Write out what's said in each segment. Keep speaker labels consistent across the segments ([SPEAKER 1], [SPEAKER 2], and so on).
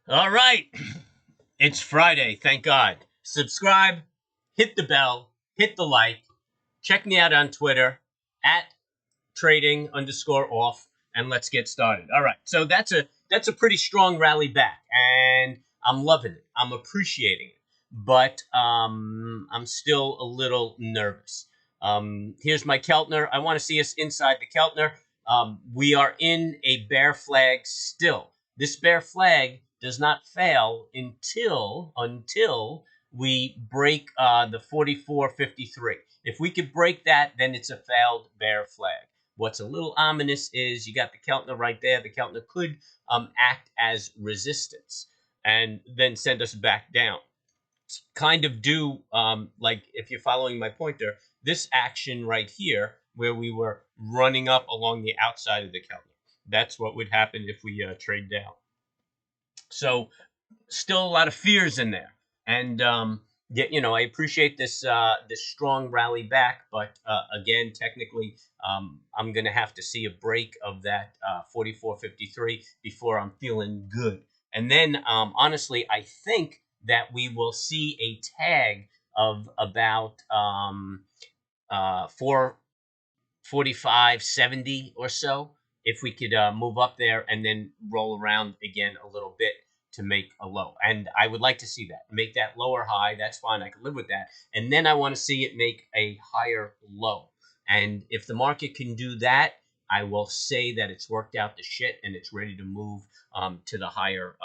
[SPEAKER 1] All right. It's Friday, thank God. Subscribe, hit the bell, hit the like. Check me out on Twitter at trading_off, and let's get started. All right. So that's a pretty strong rally back, and I'm loving it. I'm appreciating it. But I'm still a little nervous. Here's my Keltner. I want to see us inside the Keltner. We are in a bear flag still. This bear flag does not fail until we break the 44.53. If we could break that, then it's a failed bear flag. What's a little ominous is you got the Keltner right there. The Keltner could act as resistance and then send us back down. Kind of do like if you're following my pointer, this action right here where we were running up along the outside of the Keltner. That's what would happen if we trade down. So still a lot of fears in there, and yeah, I appreciate this strong rally back, but again, technically, I'm gonna have to see a break of that 44.53 before I'm feeling good, and then honestly, I think that we will see a tag of about 445.70 or so, if we could move up there and then roll around again a little bit to make a low. And I would like to see that. Make that lower high. That's fine. I can live with that. And then I want to see it make a higher low. And if the market can do that, I will say that it's worked out the shit and it's ready to move to the higher,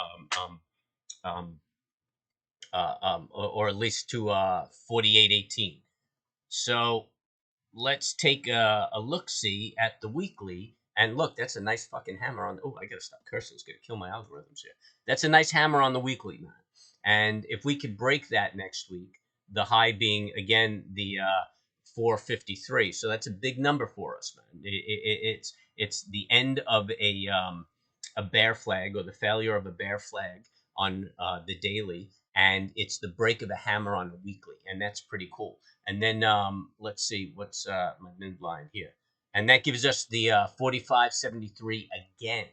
[SPEAKER 1] or at least to 48.18. So let's take a look-see at the weekly. And look, that's a nice fucking hammer on. Oh, I gotta stop cursing. It's gonna kill my algorithms here. That's a nice hammer on the weekly, man. And if we could break that next week, the high being again the 453, so that's a big number for us, man. It's the end of a bear flag, or the failure of a bear flag on the daily, and it's the break of a hammer on the weekly, and that's pretty cool. And then let's see what's my mid line here, and that gives us the 45.73 again,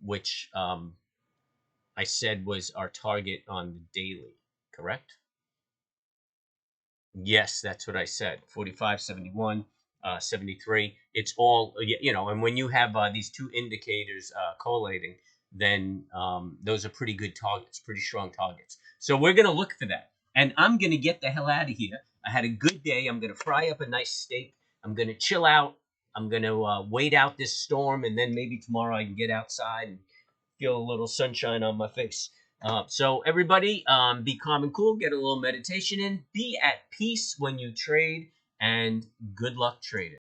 [SPEAKER 1] which I said was our target on the daily, correct? Yes, that's what I said. 45.71, 73. It's all, and when you have these two indicators collating, then those are pretty good targets, pretty strong targets. So we're going to look for that. And I'm going to get the hell out of here. I had a good day. I'm going to fry up a nice steak. I'm going to chill out. I'm going to wait out this storm, and then maybe tomorrow I can get outside and feel a little sunshine on my face. So everybody, be calm and cool. Get a little meditation in. Be at peace when you trade, and good luck trading.